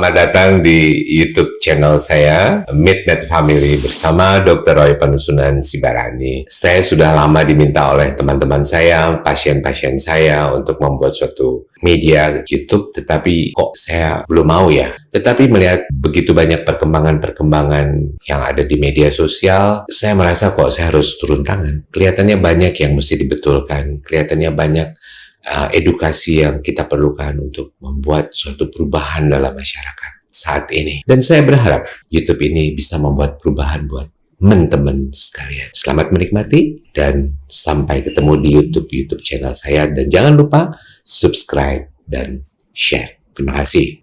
Selamat datang di YouTube channel saya, Midnight Family, bersama Dr. Roy Penusunan Sibarani. Saya sudah lama diminta oleh teman-teman saya, pasien-pasien saya untuk membuat suatu media YouTube, tetapi kok saya belum mau ya. Tetapi melihat begitu banyak perkembangan-perkembangan yang ada di media sosial, saya merasa kok saya harus turun tangan. Kelihatannya banyak yang mesti dibetulkan, kelihatannya banyak edukasi yang kita perlukan untuk membuat suatu perubahan dalam masyarakat saat ini. Dan saya berharap YouTube ini bisa membuat perubahan buat teman-teman sekalian. Selamat menikmati dan sampai ketemu di YouTube channel saya. Dan jangan lupa subscribe dan share. Terima kasih.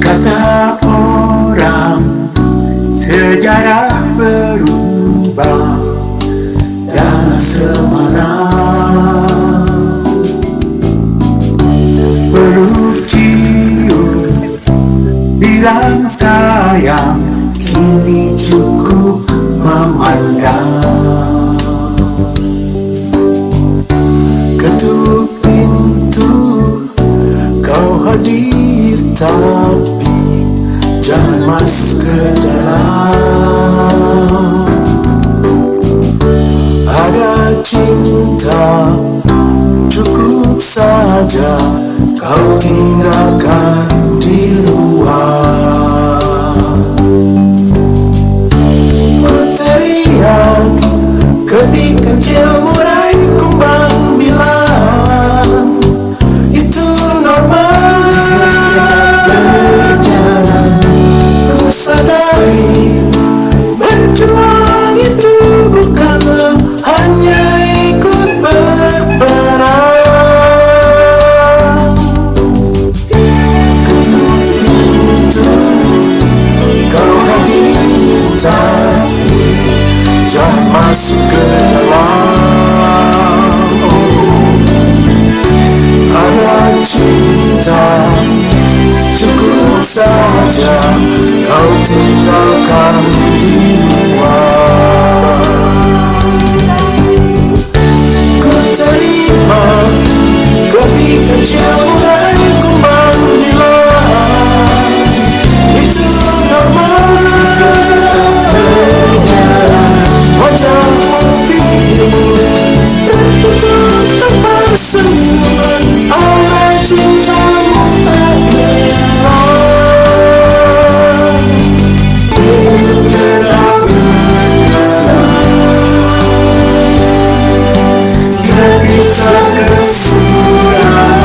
Kata orang sejarah berubah dan semarang, peluk cium bilang sayang, kini cukup memandang. Ketuk pintu, kau hadir tapi jangan masuk ke dalam. Ada cinta, cukup saja kau tinggalkan di luar. Ku teriak, kebik kecil murai kumbang bilang itu normal. Ku sadari berjuang itu bukanlah hanya ikut berperang. Ketuk pintu, kau hadir tapi jangan masuk ke dalam. Ada cinta, cukup saja kau tinggalkan di luar. Ku terima kebik kecil murai kumbang bilang itu normal. Wajahmu biru tertutup tanpa senyuman, aura cintamu tak hilang. Tidak bisa kesudahan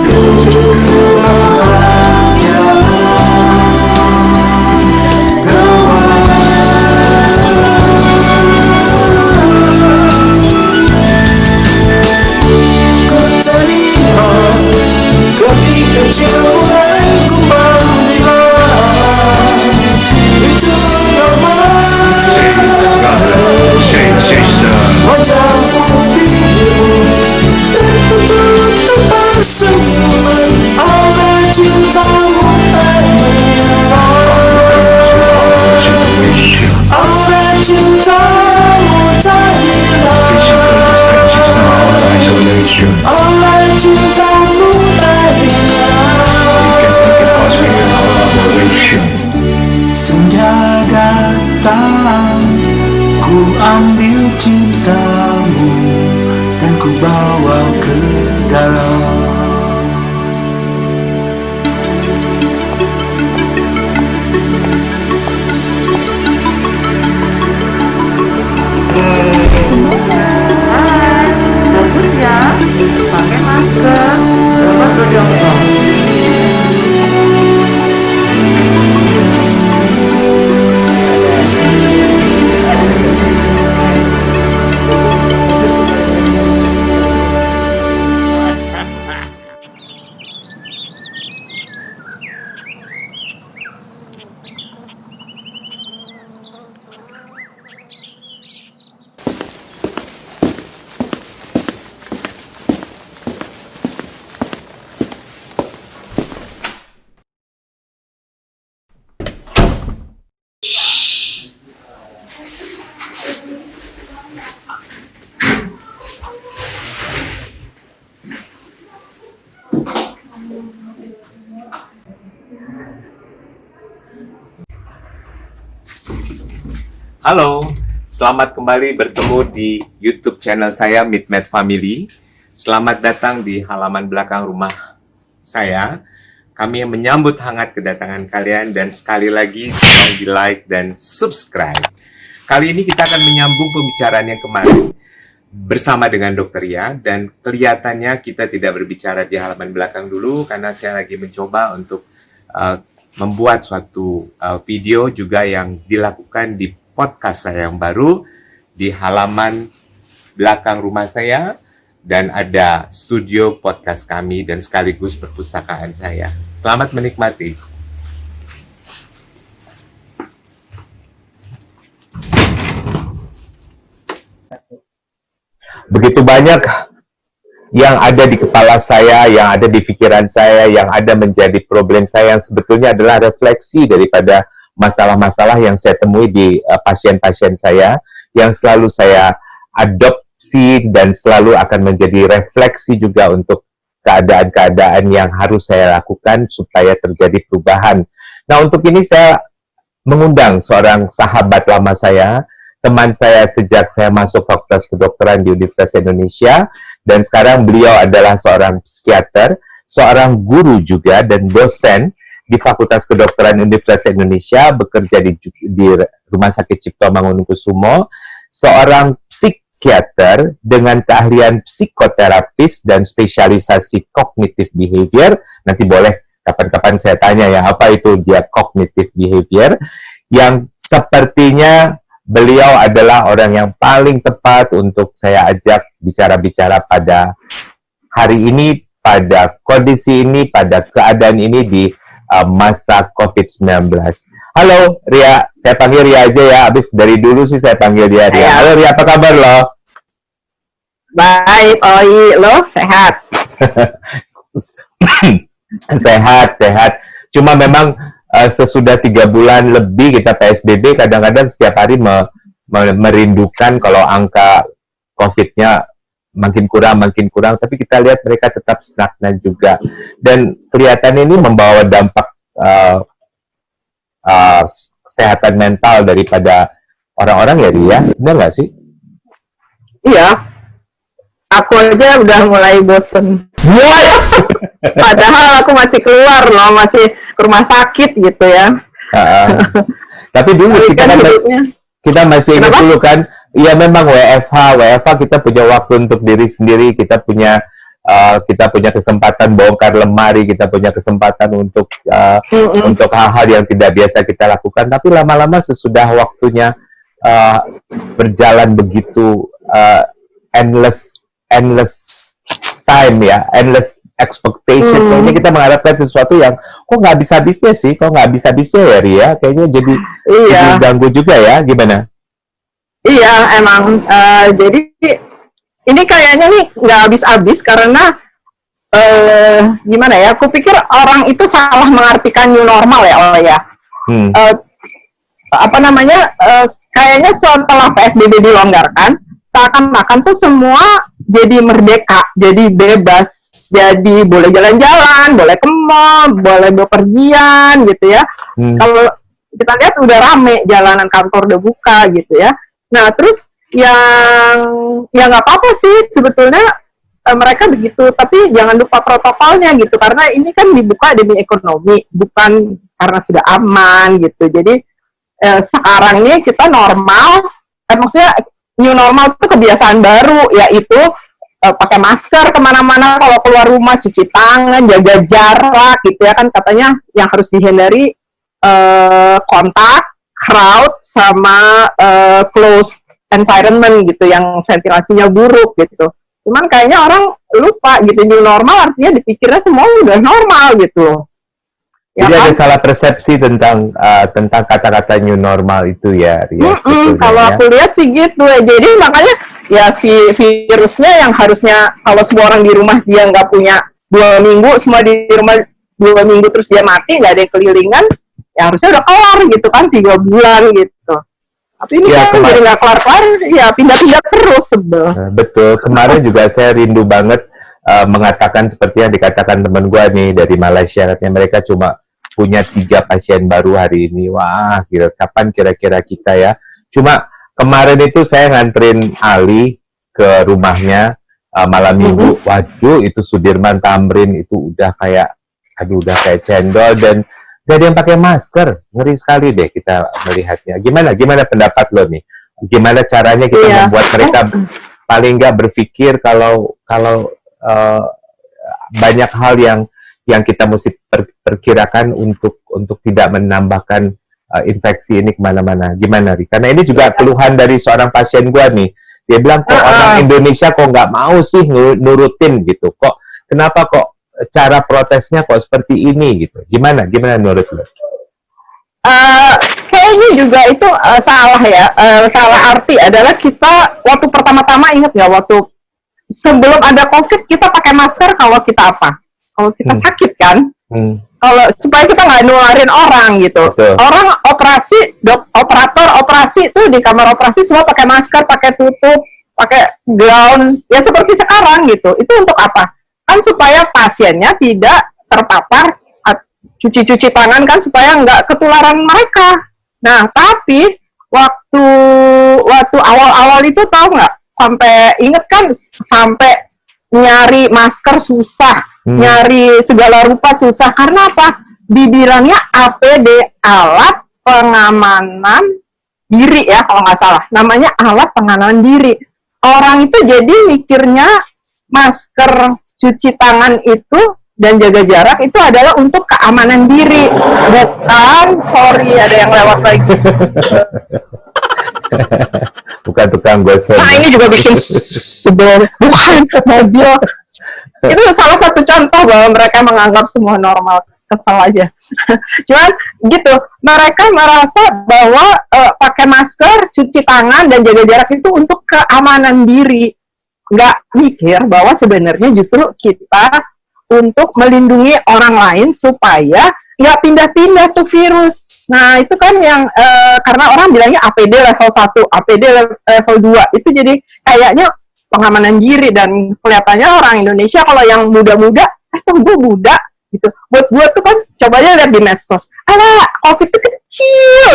menuju kebahagiaan ku terima kebik kecil murai kumbang bilang itu normal. Wajahmu biru tertutup tanpa senyuman, aura cintamu tak hilang. Aura cintamu tak hilang. Aura cintamu tak hilang. Senja datang, ku ambil cintamu dan ku bawa ke dalam. Bagus ya, pakai masker, terus berjongkok. Ha ha ha. Halo, selamat kembali bertemu di YouTube channel saya Midmet Family. Selamat datang di halaman belakang rumah saya. Kami menyambut hangat kedatangan kalian dan sekali lagi tolong di like dan subscribe. Kali ini kita akan menyambung pembicaraan yang kemarin bersama dengan Dokter Ria, dan kelihatannya kita tidak berbicara di halaman belakang dulu karena saya lagi mencoba untuk membuat suatu video juga yang dilakukan di podcast saya yang baru di halaman belakang rumah saya, dan ada studio podcast kami dan sekaligus perpustakaan saya. Selamat menikmati. Begitu banyak yang ada di kepala saya, yang ada di pikiran saya, yang ada menjadi problem saya, yang sebetulnya adalah refleksi daripada masalah-masalah yang saya temui di pasien-pasien saya, yang selalu saya adopsi dan selalu akan menjadi refleksi juga untuk keadaan-keadaan yang harus saya lakukan supaya terjadi perubahan. Nah, untuk ini saya mengundang seorang sahabat lama saya, teman saya sejak saya masuk Fakultas Kedokteran di Universitas Indonesia, dan sekarang beliau adalah seorang psikiater, seorang guru juga, dan dosen di Fakultas Kedokteran Universitas Indonesia, bekerja di Rumah Sakit Cipto Mangunkusumo, seorang psikiater dengan keahlian psikoterapis dan spesialisasi cognitive behavior. Nanti boleh kapan-kapan saya tanya ya, apa itu dia cognitive behavior, yang sepertinya beliau adalah orang yang paling tepat untuk saya ajak bicara-bicara pada hari ini, pada kondisi ini, pada keadaan ini di masa COVID-19. Halo Ria, saya panggil Ria aja ya, habis dari dulu sih saya panggil dia Ria. Halo Ria, apa kabar lo? Baik, Oi, lo sehat? Sehat. Cuma memang sesudah 3 bulan lebih kita PSBB, kadang-kadang setiap hari merindukan kalau angka COVID-nya makin kurang, tapi kita lihat mereka tetap stagnan juga, dan kelihatannya ini membawa dampak kesehatan mental daripada orang-orang ya Ria, benar nggak sih? Iya, aku aja udah mulai bosen. Padahal aku masih keluar loh, masih ke rumah sakit gitu ya. Tapi dulu kita masih ingat dulu kan, ya memang WFH kita punya waktu untuk diri sendiri, kita punya kesempatan bongkar lemari, kita punya kesempatan untuk hal-hal yang tidak biasa kita lakukan. Tapi lama-lama sesudah waktunya berjalan begitu endless time ya, endless expectation. Kayaknya kita mengharapkan sesuatu yang kok nggak habis-habisnya ya Ria. Kayaknya jadi ganggu juga ya, gimana? Iya, emang. Jadi ini kayaknya nih nggak habis-habis karena gimana ya? Aku pikir orang itu salah mengartikan new normal ya, kayaknya setelah PSBB dilonggarkan, seakan-akan tuh semua jadi merdeka, jadi bebas, jadi boleh jalan-jalan, boleh ke mall, boleh bepergian gitu ya. Kalau kita lihat udah rame, jalanan kantor udah buka gitu ya. Nah terus yang ya nggak apa-apa sih sebetulnya, mereka begitu, tapi jangan lupa protokolnya gitu, karena ini kan dibuka demi ekonomi, bukan karena sudah aman gitu. Jadi sekarang ini kita normal, maksudnya new normal itu kebiasaan baru, yaitu pakai masker kemana-mana, kalau keluar rumah cuci tangan, jaga jarak gitu ya, kan katanya yang harus dihindari kontak, crowd, sama close environment gitu, yang ventilasinya buruk gitu. Cuman kayaknya orang lupa gitu, new normal artinya dipikirnya semua udah normal gitu. Jadi ada salah persepsi tentang kata-kata new normal itu ya, Ria. Kalau aku lihat sih gitu ya. Jadi makanya ya si virusnya yang harusnya kalau semua orang di rumah dia nggak punya 2 minggu, semua di rumah 2 minggu terus dia mati, nggak ada yang kelilingan, ya harusnya udah kelar gitu kan, 3 bulan gitu. Tapi ini ya, kan jadi nggak kelar-kelar, ya pindah-pindah terus sebel. Betul, kemarin juga saya rindu banget mengatakan seperti yang dikatakan teman gue nih dari Malaysia, katanya mereka cuma punya 3 pasien baru hari ini. Wah, kapan kira-kira kita ya? Cuma kemarin itu saya nganterin Ali ke rumahnya malam minggu. Waduh, itu Sudirman Tamrin itu udah kayak cendol dan gak ada yang pakai masker. Ngeri sekali deh kita melihatnya. Gimana pendapat lo nih? Gimana caranya kita membuat mereka paling nggak berpikir kalau banyak hal yang kita mesti perkirakan untuk tidak menambahkan infeksi ini kemana-mana. Gimana, Ri? Karena ini juga keluhan dari seorang pasien gua nih. Dia bilang, kok orang Indonesia kok nggak mau sih nurutin gitu. Kenapa kok cara protesnya kok seperti ini gitu? Gimana menurut lo? Kayaknya juga itu salah ya. Salah arti adalah kita waktu pertama-tama ingat nggak waktu sebelum ada COVID kita pakai masker kalau kita apa? Kalau kita sakit kan? Kalau supaya kita nggak nularin orang gitu. Betul. Orang operator operasi tuh di kamar operasi semua pakai masker, pakai tutup, pakai gown. Ya seperti sekarang gitu. Itu untuk apa? Kan supaya pasiennya tidak terpapar, cuci tangan kan supaya nggak ketularan mereka. Nah, tapi waktu awal-awal itu tahu nggak? Sampai inget kan sampai nyari masker susah, nyari segala rupa susah. Karena apa? Dibilangnya APD, alat pengamanan diri ya kalau nggak salah. Namanya alat pengamanan diri. Orang itu jadi mikirnya masker, cuci tangan itu dan jaga jarak itu adalah untuk keamanan diri. Bukan, sorry ada yang lewat lagi. Bukan tukang gosok. Nah ini juga bikin sebel. Bukan mobil. Itu salah satu contoh bahwa mereka menganggap semua normal. Kesel aja. Cuman gitu, mereka merasa bahwa pakai masker, cuci tangan dan jaga jarak itu untuk keamanan diri. Nggak mikir bahwa sebenarnya justru kita untuk melindungi orang lain supaya nggak pindah-pindah tuh virus. Nah, itu kan yang karena orang bilangnya APD level 1, APD level 2. Itu jadi kayaknya pengamanan diri dan kelihatannya orang Indonesia kalau yang muda-muda, gue muda gitu. Buat gue tuh kan coba aja lihat di medsos. Alah, COVID itu kecil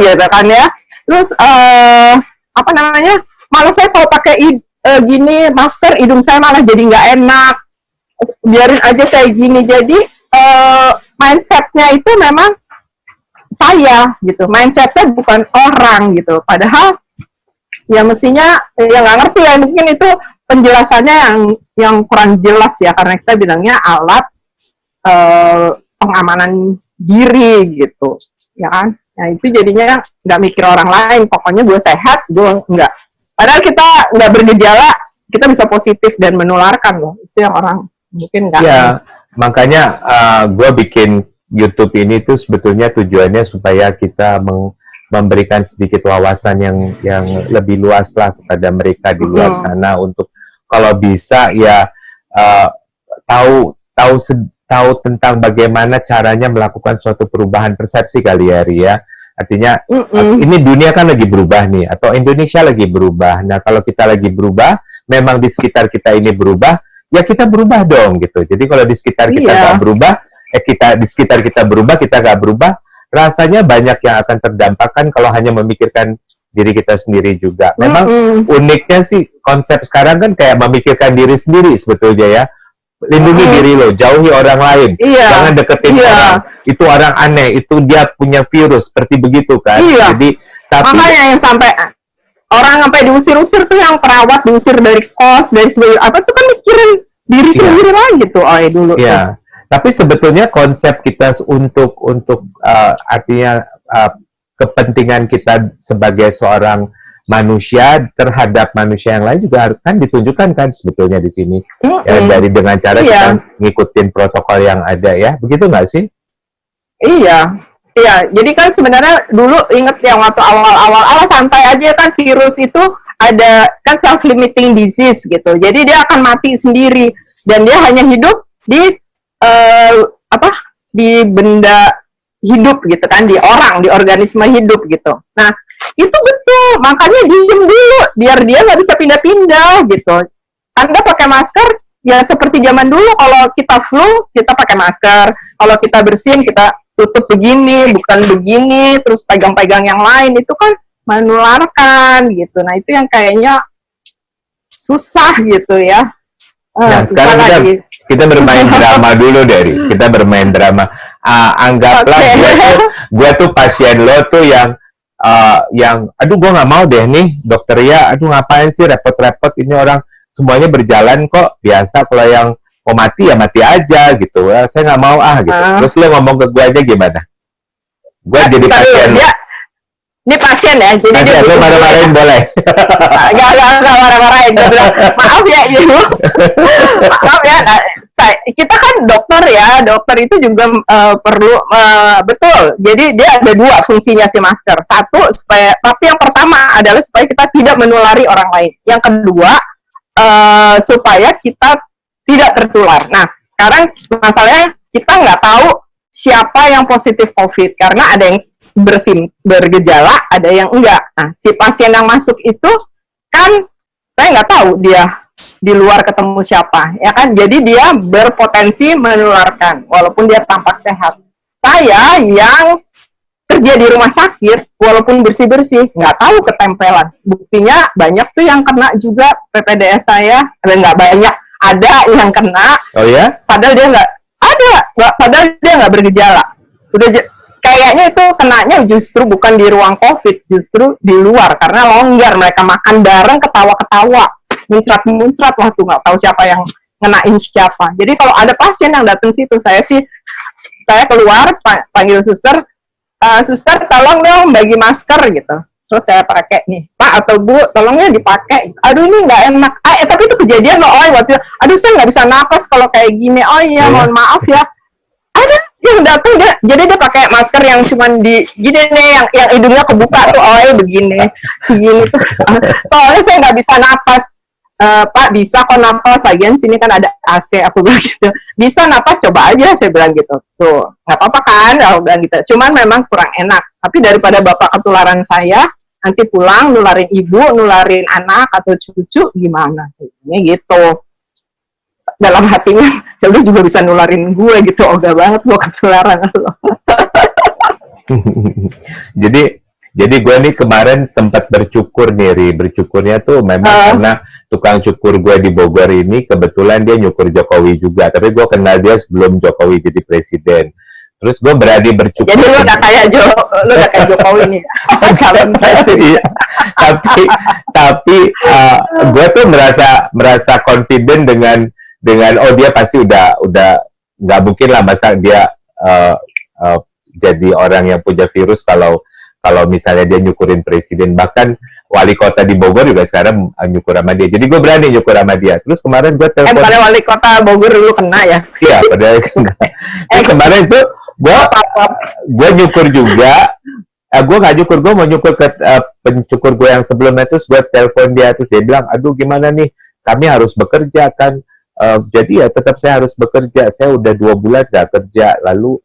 gitu kan ya. Terus apa namanya? Malah saya kalau pakai gini masker hidung saya malah jadi nggak enak. Biarin aja saya gini. Jadi mindsetnya itu memang saya gitu. Mindsetnya bukan orang gitu. Padahal ya mestinya ya nggak ngerti ya, mungkin itu penjelasannya yang kurang jelas ya, karena kita bilangnya alat pengamanan diri gitu ya kan. Nah itu jadinya nggak mikir orang lain, pokoknya gue sehat, gue nggak. Padahal kita nggak bergejala, kita bisa positif dan menularkan loh. Itu yang orang mungkin nggak. Ya, makanya gue bikin YouTube ini tuh sebetulnya tujuannya supaya kita memberikan sedikit wawasan yang lebih luas lah kepada mereka di luar sana untuk kalau bisa ya tahu tentang bagaimana caranya melakukan suatu perubahan persepsi kali ya, Ria. Artinya ini dunia kan lagi berubah nih, atau Indonesia lagi berubah. Nah kalau kita lagi berubah, memang di sekitar kita ini berubah, ya kita berubah dong gitu. Jadi kalau di sekitar kita nggak berubah, di sekitar kita berubah, kita nggak berubah, rasanya banyak yang akan terdampakkan kalau hanya memikirkan diri kita sendiri juga. Memang uniknya sih konsep sekarang kan kayak memikirkan diri sendiri sebetulnya ya. Lindungi diri lo, jauhi orang lain, jangan deketin orang. Itu orang aneh, itu dia punya virus seperti begitu kan. Jadi tapi makanya yang sampai orang sampai diusir-usir tuh, yang perawat diusir dari kos, dari sebagainya apa tuh kan mikirin diri sendiri lagi tuh dulu. Iya. Tapi sebetulnya konsep kita untuk artinya kepentingan kita sebagai seorang manusia terhadap manusia yang lain juga kan ditunjukkan kan sebetulnya di sini ya, dari dengan cara kita ngikutin protokol yang ada ya, begitu nggak sih? Iya, jadi kan sebenarnya dulu inget yang waktu awal santai aja kan, virus itu ada kan self-limiting disease gitu, jadi dia akan mati sendiri dan dia hanya hidup di di benda hidup gitu kan, di orang, di organisme hidup gitu. Nah itu betul, makanya diem dulu biar dia nggak bisa pindah-pindah gitu. Anda pakai masker ya seperti zaman dulu kalau kita flu kita pakai masker, kalau kita bersin kita tutup begini, bukan begini, terus pegang-pegang yang lain, itu kan menularkan gitu. Nah itu yang kayaknya susah gitu ya. Nah, sekarang kita bermain drama dulu, Dari. Kita bermain drama. Anggaplah gue tuh pasien lo tuh yang aduh gue nggak mau deh nih dokter ya, aduh ngapain sih repot-repot, ini orang semuanya berjalan kok, biasa kalau yang mau mati ya mati aja gitu. Saya nggak mau gitu. Terus lo ngomong ke gue aja gimana? Gue jadi pasien. Ini pasien ya, jadi pasien, lo marah-marahin boleh? Nggak marah-marahin, gue bilang maaf ya ibu, maaf ya. Nah, kita kan dokter ya, dokter itu juga perlu betul. Jadi dia ada dua fungsinya si masker. Satu tapi yang pertama adalah supaya kita tidak menulari orang lain. Yang kedua supaya kita tidak tertular. Nah, sekarang masalahnya kita nggak tahu siapa yang positif COVID karena ada yang bergejala, ada yang enggak. Nah, si pasien yang masuk itu kan saya nggak tahu dia di luar ketemu siapa, ya kan? Jadi dia berpotensi menularkan walaupun dia tampak sehat. Saya yang kerja di rumah sakit walaupun bersih-bersih nggak tahu ketempelan. Buktinya banyak tuh yang kena juga PPDS saya, nggak banyak, ada yang kena. Oh ya? Padahal dia padahal dia nggak bergejala. Kayaknya itu kenanya justru bukan di ruang COVID, justru di luar karena longgar, mereka makan bareng, ketawa-ketawa, muncrat-muncrat, wah tuh nggak tahu siapa yang ngenain siapa. Jadi kalau ada pasien yang datang situ, saya keluar panggil suster, suster tolong dong bagi masker gitu. Terus saya pakai nih, Pak atau Bu, tolongnya dipakai. Aduh ini nggak enak. Tapi itu kejadian loh, waktu itu. Aduh saya nggak bisa napas kalau kayak gini. Oh iya, mohon maaf ya. Ada yang datang jadi dia pakai masker yang cuman di gini nih, yang hidungnya kebuka tuh, begini, segini tuh. Soalnya saya nggak bisa napas. Pak bisa kok napas, bagian sini kan ada AC, aku bilang gitu. Bisa napas, coba aja, saya bilang gitu. Tuh, nggak apa-apa kan, aku bilang gitu. Cuman memang kurang enak. Tapi daripada bapak ketularan saya, nanti pulang nularin ibu, nularin anak atau cucu, gimana? Ini gitu. Dalam hatinya, ya udah juga bisa nularin gue gitu, ogah banget gue ketularan lo. Jadi gue nih kemarin sempat bercukur nih, bercukurnya tuh memang karena tukang cukur gue di Bogor ini kebetulan dia nyukur Jokowi juga, tapi gue kenal dia sebelum Jokowi jadi presiden. Terus gue berani bercukur. Jadi lu udah kayak Jokowi nih, calon presiden. Tapi gue tuh merasa confident dengan oh dia pasti udah nggak mungkin lah masa dia jadi orang yang punya virus kalau misalnya dia nyukurin presiden, bahkan wali kota di Bogor juga sekarang nyukur sama dia. Jadi gue berani nyukur sama dia. Terus kemarin gue telepon. Pada wali kota Bogor dulu kena ya? Iya, padahal kena. Terus kemarin tuh gue nyukur juga. Gue nggak nyukur, gue mau nyukur ke pencukur gue yang sebelumnya. Terus gue telepon dia, terus dia bilang, aduh gimana nih, kami harus bekerja kan. Jadi ya tetap saya harus bekerja. Saya udah 2 bulan gak kerja. Lalu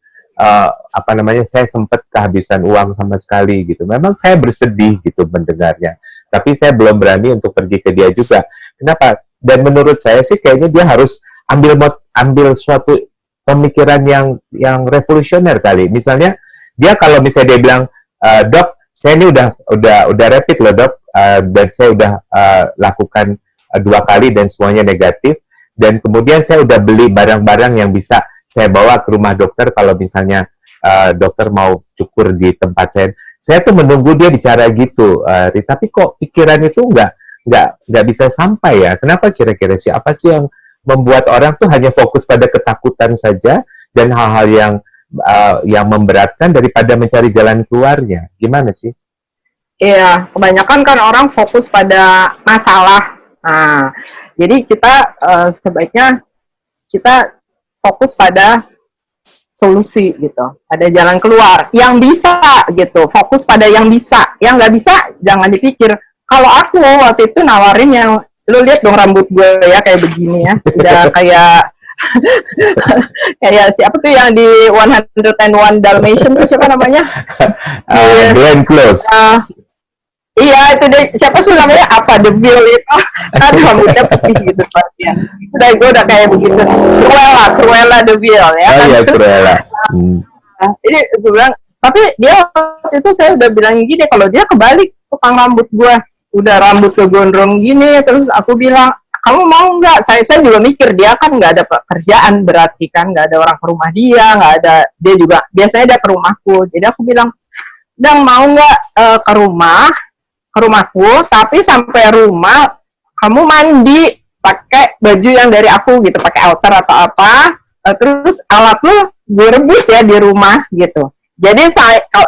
saya sempat kehabisan uang sama sekali gitu. Memang saya bersedih gitu mendengarnya. Tapi saya belum berani untuk pergi ke dia juga. Kenapa? Dan menurut saya sih kayaknya dia harus ambil suatu pemikiran yang revolusioner kali. Misalnya dia kalau misalnya dia bilang, dok, saya ini udah rapid loh dok, dan saya udah lakukan 2 kali dan semuanya negatif. Dan kemudian saya udah beli barang-barang yang bisa saya bawa ke rumah dokter kalau misalnya dokter mau cukur di tempat saya. Saya tuh menunggu dia bicara gitu, tapi kok pikiran itu nggak bisa sampai ya. Kenapa kira-kira sih? Apa sih yang membuat orang tuh hanya fokus pada ketakutan saja dan hal-hal yang memberatkan daripada mencari jalan keluarnya? Gimana sih? Iya, kebanyakan kan orang fokus pada masalah. Nah, jadi kita sebaiknya kita fokus pada solusi gitu, ada jalan keluar yang bisa gitu, fokus pada yang bisa, yang nggak bisa jangan dipikir. Kalau aku waktu itu nawarin yang, lu lihat dong rambut gue ya kayak begini ya, udah kayak siapa tuh yang di 101 Dalmatian tuh siapa namanya? Glenn Close. Iya, itu deh. Siapa sih namanya? Apa The Bill itu? Kan rambutnya putih gitu sepatunya. Udah gue udah kayak begitu. Cruella The Bill ya. Oh Kan? iya, Cruella. Nah, ini gue bilang, tapi dia waktu itu saya udah bilang gini, kalau dia kebalik tukang rambut gue, udah rambut ke gondrong gini, terus aku bilang, kamu mau nggak? Saya juga mikir dia kan nggak ada pekerjaan berarti kan, nggak ada orang ke rumah dia, nggak ada, dia juga biasanya dia ke rumahku, jadi aku bilang, Dang mau nggak ke rumahku, tapi sampai rumah kamu mandi pakai baju yang dari aku gitu, pakai outer atau apa, terus alat lu gue rebus ya di rumah gitu. Jadi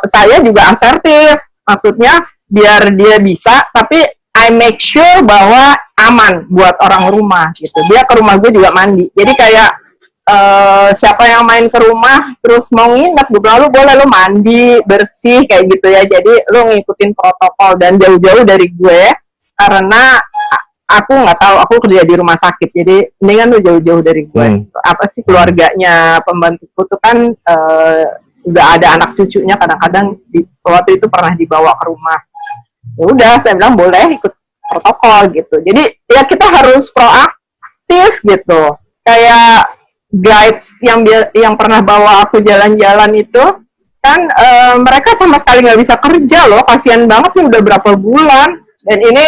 saya juga asertif, maksudnya biar dia bisa, tapi I make sure bahwa aman buat orang rumah gitu. Dia ke rumah gue juga mandi. Jadi kayak siapa yang main ke rumah terus mau nginep, gue bilang lu boleh, lu mandi bersih kayak gitu ya. Jadi lu ngikutin protokol dan jauh-jauh dari gue, karena aku nggak tahu, aku kerja di rumah sakit, jadi mendingan lu jauh-jauh dari gue. Apa sih, keluarganya pembantuku tuh kan udah ada anak cucunya, kadang-kadang waktu itu pernah dibawa ke rumah. Ya udah, saya bilang boleh ikut protokol gitu. Jadi ya kita harus proaktif gitu. Kayak guides yang pernah bawa aku jalan-jalan itu kan mereka sama sekali nggak bisa kerja loh, kasihan banget nih, udah berapa bulan. Dan ini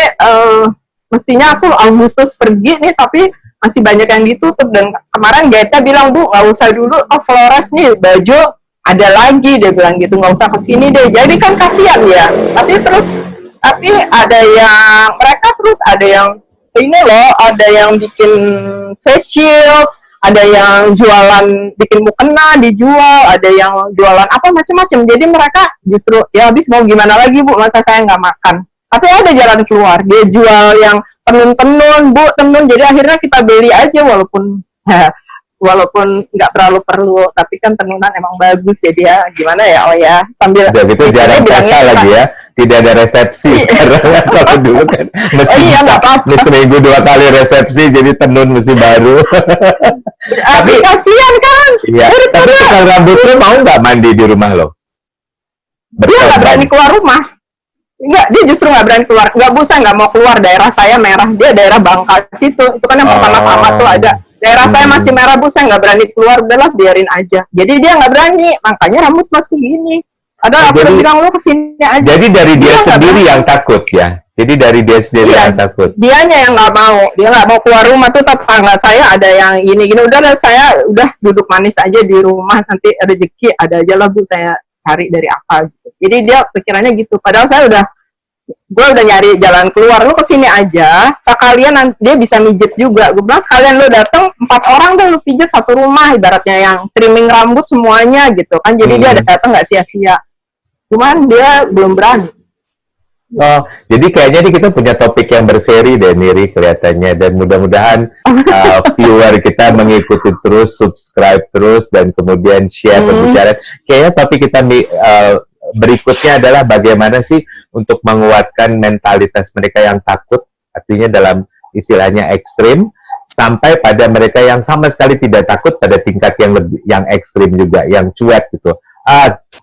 mestinya aku Agustus pergi nih, tapi masih banyak yang ditutup. Dan kemarin guide-nya bilang, Bu, nggak usah dulu ke Flores nih, baju ada lagi, dia bilang gitu, nggak usah kesini deh. Jadi kan kasihan ya. Tapi ada yang mereka terus ada yang ini loh, ada yang bikin face shield, ada yang jualan bikin mukena dijual, ada yang jualan apa macam-macam. Jadi mereka justru ya habis mau gimana lagi, Bu, masa saya nggak makan. Tapi ada jalan keluar, dia jual yang tenun-tenun, Bu, tenun. Jadi akhirnya kita beli aja walaupun nggak terlalu perlu, tapi kan tenunan emang bagus ya, dia gimana ya, oh ya, sambil udah gitu jarang pesta lagi ya, tidak ada resepsi sekarang. Kalau dulu kan mesti seminggu 2 kali resepsi, jadi tenun mesti baru. Tapi kasihan kan. Iya. Tapi tukang rambutnya mau nggak mandi di rumah lo? Dia nggak berani keluar rumah. Enggak, dia justru nggak berani keluar. Nggak bisa, nggak mau keluar. Daerah saya merah, dia daerah Bangka situ. Itu kan yang pertama-tama tuh ada. Daerah saya masih merah, Bu, saya nggak berani keluar. Udahlah, biarin aja. Jadi dia nggak berani, makanya rambut masih gini. Ada aku udah bilang, lu kesini aja. Jadi dari dia sendiri yang takut ya? Jadi dari dia sendiri yang takut? Dianya yang nggak mau. Dia nggak mau keluar rumah tuh. Tetangga saya ada yang gini-gini. Udah, saya udah duduk manis aja di rumah. Nanti rezeki ada aja lah, Bu, saya cari dari apa gitu. Jadi dia pikirannya gitu. Padahal gue udah nyari jalan keluar. Lu kesini aja, sekalian nanti dia bisa mijet juga. Gue bilang sekalian lu datang 4 orang deh, lu pijet satu rumah, ibaratnya yang trimming rambut semuanya gitu kan. Jadi dia datang nggak sia-sia. Cuman dia belum berani. Oh, jadi kayaknya nih kita punya topik yang berseri deh, Niri, kelihatannya. Dan mudah-mudahan viewer kita mengikuti terus, subscribe terus, dan kemudian share pembicaraan. Kayaknya topik kita berikutnya adalah bagaimana sih untuk menguatkan mentalitas mereka yang takut, artinya dalam istilahnya ekstrim, sampai pada mereka yang sama sekali tidak takut pada tingkat yang ekstrim juga, yang cuek gitu.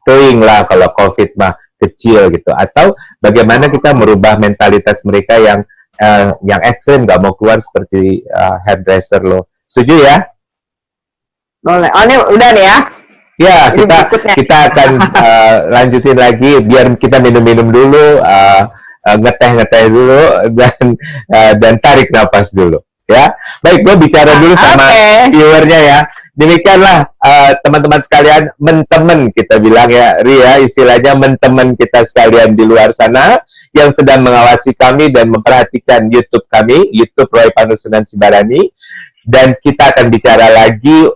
Teuing lah kalau COVID mah kecil gitu. Atau bagaimana kita merubah mentalitas mereka yang ekstrim, nggak mau keluar seperti hairdresser lo. Setuju ya? Boleh. Oh, ini udah nih ya? Ya, kita akan lanjutin lagi, biar kita minum-minum dulu, ngeteh-ngeteh dulu, dan tarik nafas dulu. Ya, baik, gue bicara dulu sama viewernya ya. Demikianlah teman-teman sekalian, mentemen kita bilang ya, Ria, istilahnya mentemen kita sekalian di luar sana yang sedang mengawasi kami dan memperhatikan YouTube kami, YouTube Roy Panusunan Sibarani, dan kita akan bicara lagi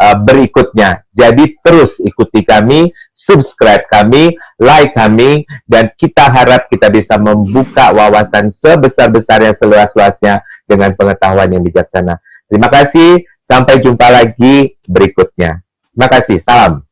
berikutnya. Jadi terus ikuti kami, subscribe kami, like kami, dan kita harap kita bisa membuka wawasan sebesar-besarnya, seluas-luasnya dengan pengetahuan yang bijaksana. Terima kasih, sampai jumpa lagi berikutnya. Terima kasih, salam.